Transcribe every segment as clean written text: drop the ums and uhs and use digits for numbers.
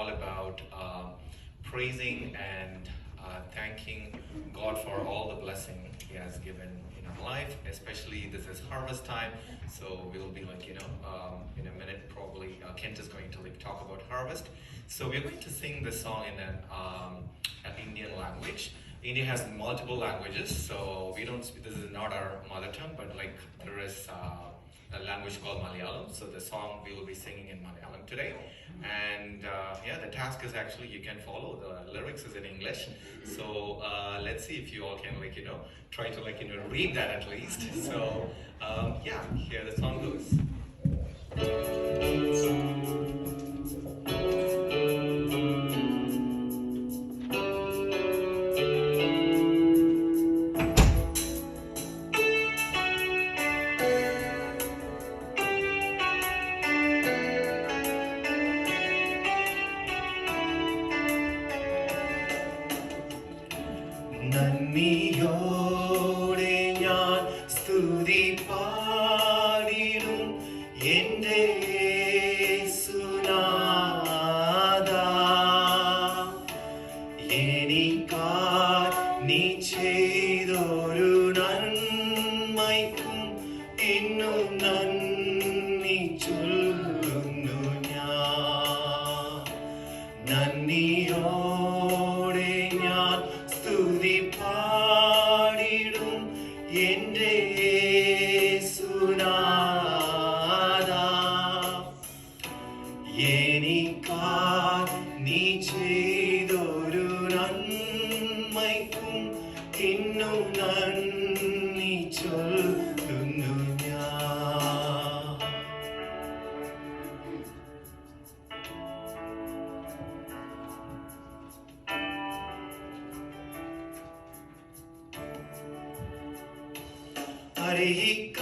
all about praising and thanking God for all the blessing He has given in our life. Especially this is harvest time, so we'll be in a minute probably Kent is going to talk about harvest. So we're going to sing this song in an Indian language. India has multiple languages, so we don't. This is not our mother tongue, but there is a language called Malayalam. So the song we will be singing in Malayalam today, and the task is actually you can follow. The lyrics is in English, so let's see if you all can try to read that at least. So here the song goes. നന്ദിയോടെ ഞാൻ സ്തുതി പാടിടും എൻ്റെ യേശുനാഥാ. എനിക്കായി നീ ചെയ്തൊരു നന്മയ്ക്കും ഇന്നും നന്ദി ചൊല്ലുന്നു ഞാൻ. നന്ദിയോടെ ഞാൻ സ്തുതി പാടിടും എൻ്റെ യേശുനാഥാ. എനിക്കായി നീ ചെയ്തൊരു നന്മയ്ക്കും ഇന്നും നന്ദി ചൊല്ലുന്നു ഞാൻ.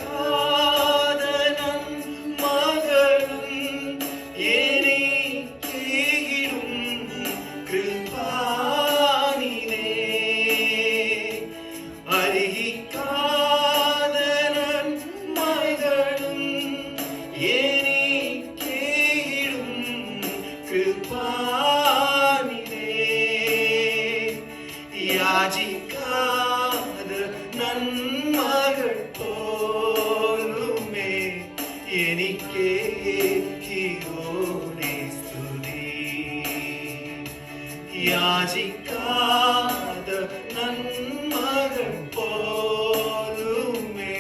അർഹിക്കാതെ നന്മകളും എനിക്കേകിടും കൃപാനിധേ. അർഹിക്കാതെ നന്മകളും എനിക്കേകിടും കൃപാനിധേ. യാചിക്കാതെ നന്മകൾ പോലുമേ എനിക്കേകിയോനെ സ്തുതി. യാചിക്കാതെ നന്മകൾ പോലുമേ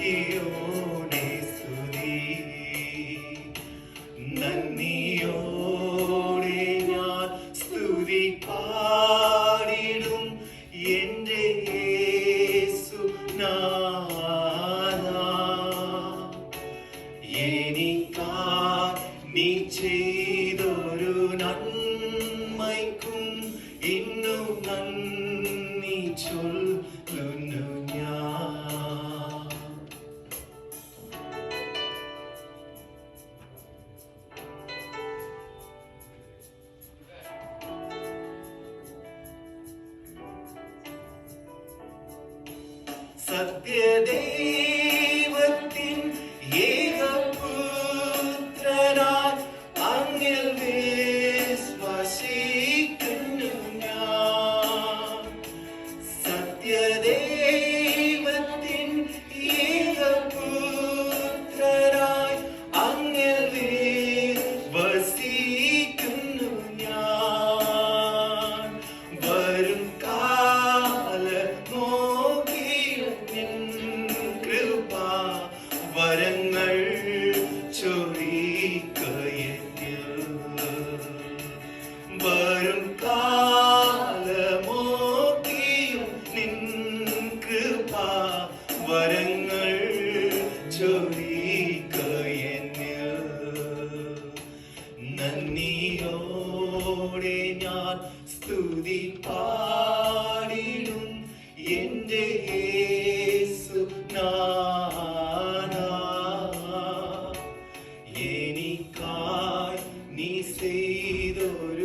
എനിക്കേകിയോനെ സ്തുതി. നന്ദിയോടെ ഞാൻ സ്തുതി പാടിടും എൻ്റെ യേശുനാഥാ. എനിക്കായി നീ ചെയ്തൊരു നന്മയ്ക്കും ഇന്നും നന്ദി ചൊല്ലുന്നു ഞാൻ. സത്യദൈവത്തിൻ ഏകപുത്രനായി അങ്ങിൽ വിശ്വസിക്കുന്നു ഞാൻ. സത്യദൈവത്തിൻ ഏകപുത്രനായി അങ്ങിൽ വിശ്വസിക്കുന്നു ഞാൻ. വരും കാലമോ വരങ്ങൾ ചൊരിക്കയെന്നിൽ. വരും കാലമോക്കിയും നിൻ കൃപ വരങ്ങൾ ചൊരിക്കയെന്നിൽ. നന്ദിയോടെ ഞാൻ സ്തുതി പാടിടും എൻ്റെ യേശുനാഥാ. എനിക്കായി നീ ചെയ്തൊരു